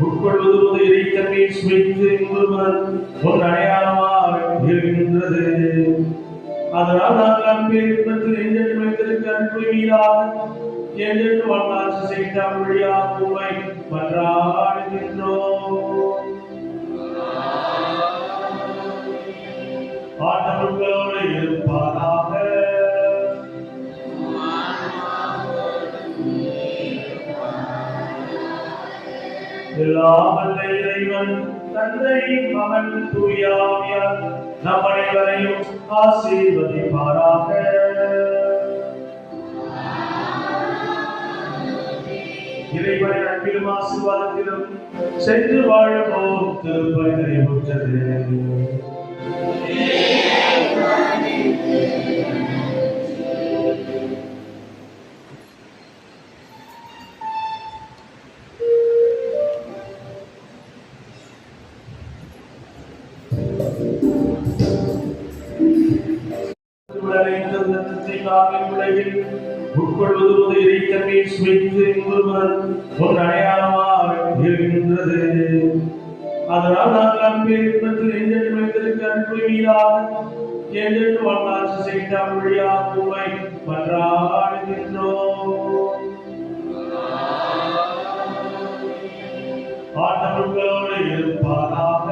உட்கொள்வது இறைத்தன்மை சுவைத்து ஒரு அடையாளமாக இருக்கின்றது. அதனால் நாங்கள் அன்பேற்பத்தில் என்றென்று வைத்திருக்க அன்பு மீதாக என்றென்று வாழ்நாட்சி செய்த வழியாக உண்மை மன்றாடுகின்றோம். ஆண்டவர்களோடு இருப்பாராக. எல்லாம் வல்ல இறைவன் தந்தை மகன் தூய ஆவியார் நம் அனைவரையும் ஆசீர்வதிப்பாராக. இறைவனின் அன்பிலும் ஆசீர்வாதத்திலும் சென்று வாழுவோம். திருப்பலி நிறைவுற்றது. உட்கொள்வது இறைத்தன்மை சுவைத்து ஒரு அடையாளமாக இருக்கின்றது. அதனால் நாங்கள் அன்பேற்பத்தில் என்றென்று வைத்திருக்க அன்பு மீதாக என்றென்று வாழ்நாட்சி செய்த வழியாக உண்மை மன்றாடுகின்றோம். ஆண்டவர்களோடு இருப்பாராக.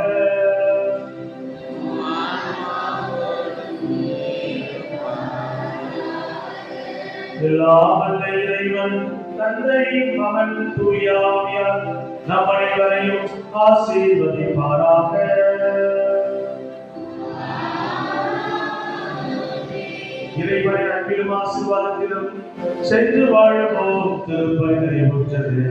எல்லாம் வல்ல இறைவன் தந்தை மகன் தூய ஆவியார் நம் அனைவரையும் ஆசீர்வதிப்பாராக. இறைவனின் அன்பிலும் ஆசீர்வாதத்திலும் சென்று வாழுவோம். திருப்பலி நிறைவுற்றது.